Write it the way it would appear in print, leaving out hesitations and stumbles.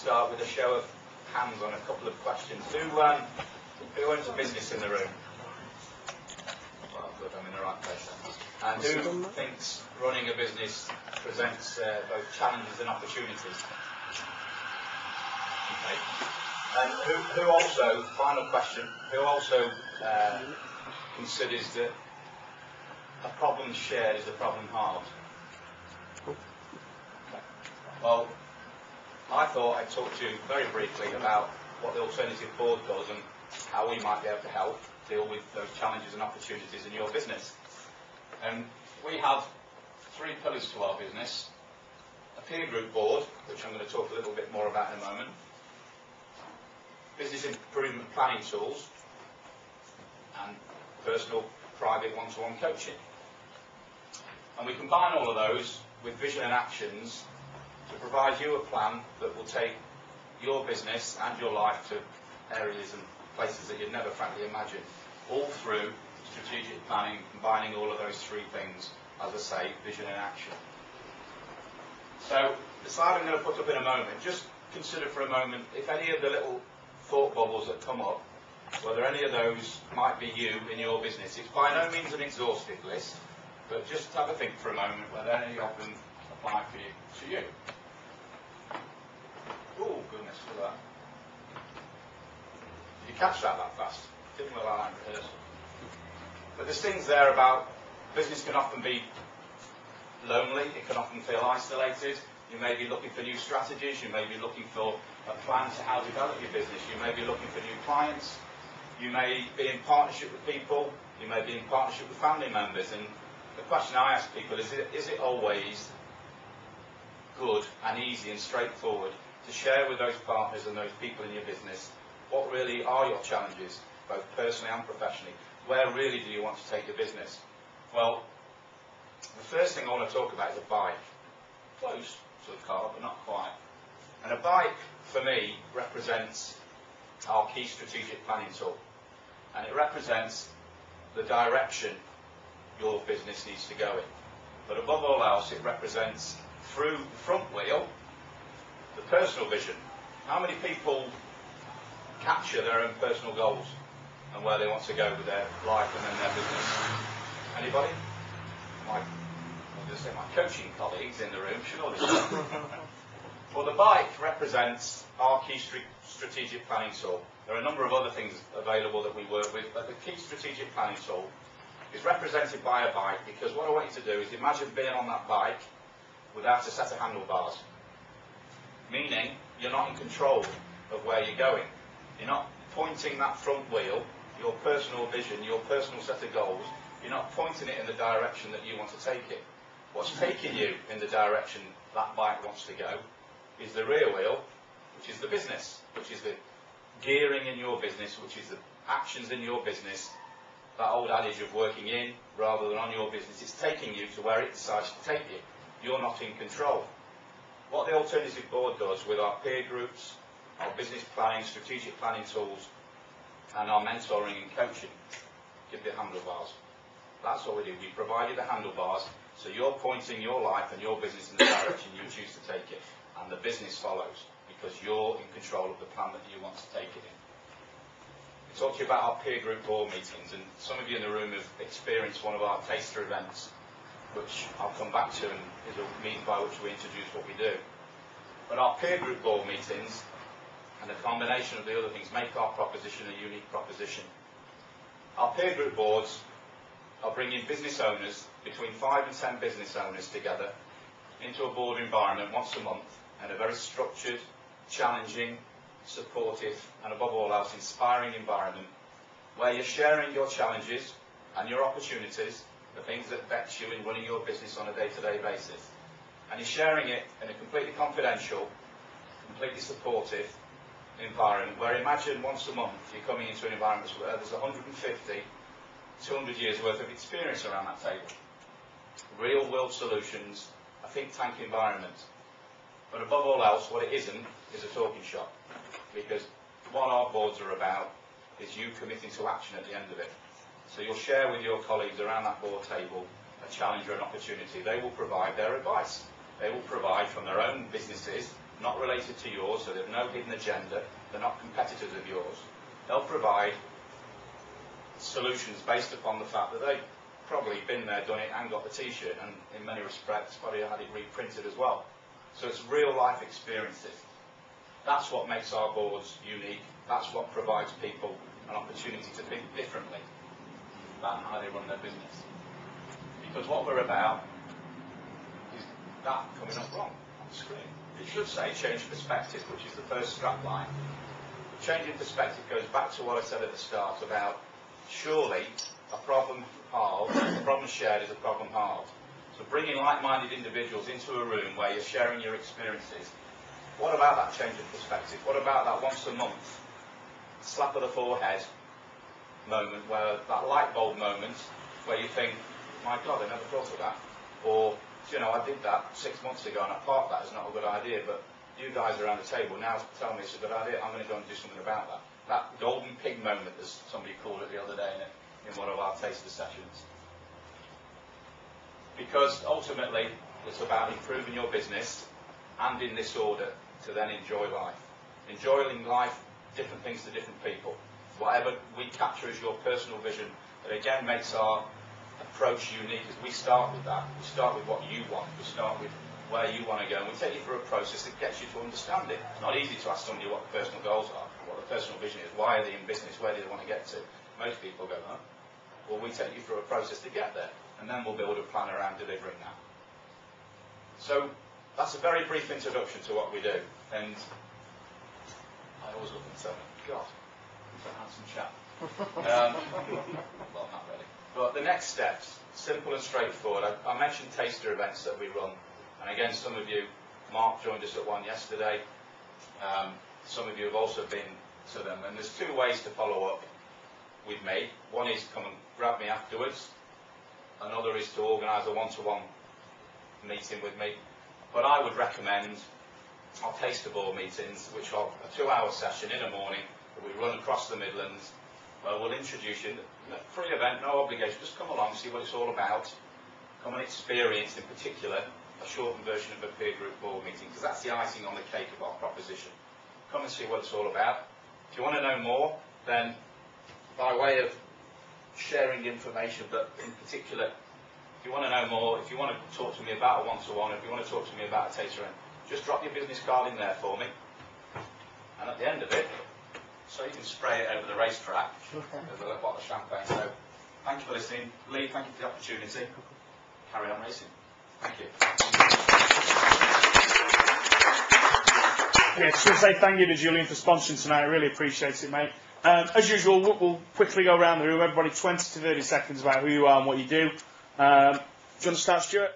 start with a show of hands on a couple of questions. Who owns a business in the room? Well, good, I'm in the right place then. And who thinks running a business presents both challenges and opportunities? Okay. And who also, final question, who also considers that a problem shared is a problem halved? Okay. Well, I thought I'd talk to you very briefly about what the Alternative Board does and how we might be able to help deal with those challenges and opportunities in your business. We have three pillars to our business: a peer group board, which I'm going to talk a little bit more about in a moment, business improvement planning tools, and personal, private, one-to-one coaching. And we combine all of those with vision and actions to provide you a plan that will take your business and your life to areas and places that you'd never frankly imagine, all through strategic planning, combining all of those three things, as I say, vision and action. So the slide I'm going to put up in a moment, just consider for a moment if any of the little thought bubbles that come up, whether any of those might be you in your business. It's by no means an exhaustive list, but just have a think for a moment whether any of them apply to you. Oh, goodness for that. Did you catch that fast? Didn't look like rehearsal. But there's things there about business can often be lonely, it can often feel isolated. You may be looking for new strategies, you may be looking for a plan to how to develop your business, you may be looking for new clients, you may be in partnership with people, you may be in partnership with family members. And the question I ask people is it always good and easy and straightforward to share with those partners and those people in your business what really are your challenges, both personally and professionally? Where really do you want to take your business? Well, the first thing I want to talk about is a bike. Close to a car, but not quite. And a bike, for me, represents our key strategic planning tool. And it represents the direction your business needs to go in. But above all else, it represents, through the front wheel, the personal vision. How many people capture their own personal goals and where they want to go with their life and then their business? Anybody? I was going to say my coaching colleagues in the room should all know. Well, the bike represents our key strategic planning tool. There are a number of other things available that we work with, but the key strategic planning tool is represented by a bike, because what I want you to do is imagine being on that bike without a set of handlebars. Meaning, you're not in control of where you're going. You're not pointing that front wheel, your personal vision, your personal set of goals, you're not pointing it in the direction that you want to take it. What's taking you in the direction that bike wants to go is the rear wheel, which is the business, which is the gearing in your business, which is the actions in your business. That old adage of working in rather than on your business, it's taking you to where it decides to take you. You're not in control. What the Alternative Board does with our peer groups, our business planning, strategic planning tools, and our mentoring and coaching, give you handlebars. That's what we do. We provide you the handlebars, so you're pointing your life and your business in the direction you choose to take it, and the business follows, because you're in control of the plan that you want to take it in. We talked to you about our peer group board meetings, and some of you in the room have experienced one of our taster events, which I'll come back to, and is a means by which we introduce what we do. But our peer group board meetings, and a combination of the other things, make our proposition a unique proposition. Our peer group boards are bringing business owners, between 5 and 10 business owners together, into a board environment once a month, in a very structured, challenging, supportive, and above all else, inspiring environment, where you're sharing your challenges and your opportunities, the things that vex you in running your business on a day-to-day basis. And you're sharing it in a completely confidential, completely supportive environment, where imagine once a month you're coming into an environment where there's 150, 200 years worth of experience around that table. Real world solutions, a think tank environment. But above all else, what it isn't is a talking shop. Because what our boards are about is you committing to action at the end of it. So you'll share with your colleagues around that board table a challenge or an opportunity. They will provide their advice. they will provide from their own businesses, not related to yours, so there's no hidden agenda, they're not competitors of yours. They'll provide solutions based upon the fact that they've probably been there, done it, and got the t-shirt, and in many respects probably had it reprinted as well. So it's real life experiences. That's what makes our boards unique. That's what provides people an opportunity to think differently about how they run their business. Because what we're about is that coming up wrong on the screen. It should say change perspective, which is the first strap line. Changing perspective goes back to what I said at the start about surely a problem halved, a problem shared is a problem halved. So bringing like-minded individuals into a room where you're sharing your experiences, what about that change of perspective? What about that once a month slap of the forehead moment, where that light bulb moment where you think, my God, I never thought of that. Or, you know, I did that 6 months ago and I thought that is not a good idea, but you guys around the table now tell me it's a good idea, I'm going to go and do something about that. That golden pig moment, as somebody called it the other day in one of our taster sessions. Because ultimately it's about improving your business and in this order to then enjoy life. Enjoying life, different things to different people. Whatever we capture as your personal vision, that again makes our approach unique, as we start with that. We start with what you want. We start with where you want to go, and we take you through a process that gets you to understand it. It's not easy to ask somebody what the personal goals are, what the personal vision is, why are they in business, where do they want to get to. Most people go, huh? Well, we take you through a process to get there, and then we'll build a plan around delivering that. So that's a very brief introduction to what we do, and I always look and tell me, God, he's a handsome chap. Well, not really. But the next steps, simple and straightforward. I mentioned taster events that we run, and again, some of you, Mark joined us at one yesterday. Some of you have also been to them, and there's two ways to follow up with me. One is come and grab me afterwards. Another is to organise a one-to-one meeting with me. But I would recommend our taster board meetings, which are a 2-hour session in the morning that we run across the Midlands, where we'll introduce you. Free event, no obligation, just come along, see what it's all about. Come and experience, in particular, a shortened version of a peer group board meeting, because that's the icing on the cake of our proposition. Come and see what it's all about. If you want to know more, then by way of sharing information, but in particular, if you want to know more, if you want to talk to me about a one-to-one, if you want to talk to me about a taster event, just drop your business card in there for me. And at the end of it, so you can spray it over the racetrack with a bottle of champagne. So thank you for listening. Lee, thank you for the opportunity. Carry on racing. Thank you. Yeah, just want to say thank you to Julian for sponsoring tonight. I really appreciate it, mate. As usual, we'll quickly go around the room. Everybody 20 to 30 seconds about who you are and what you do. Do you want to start, Stuart?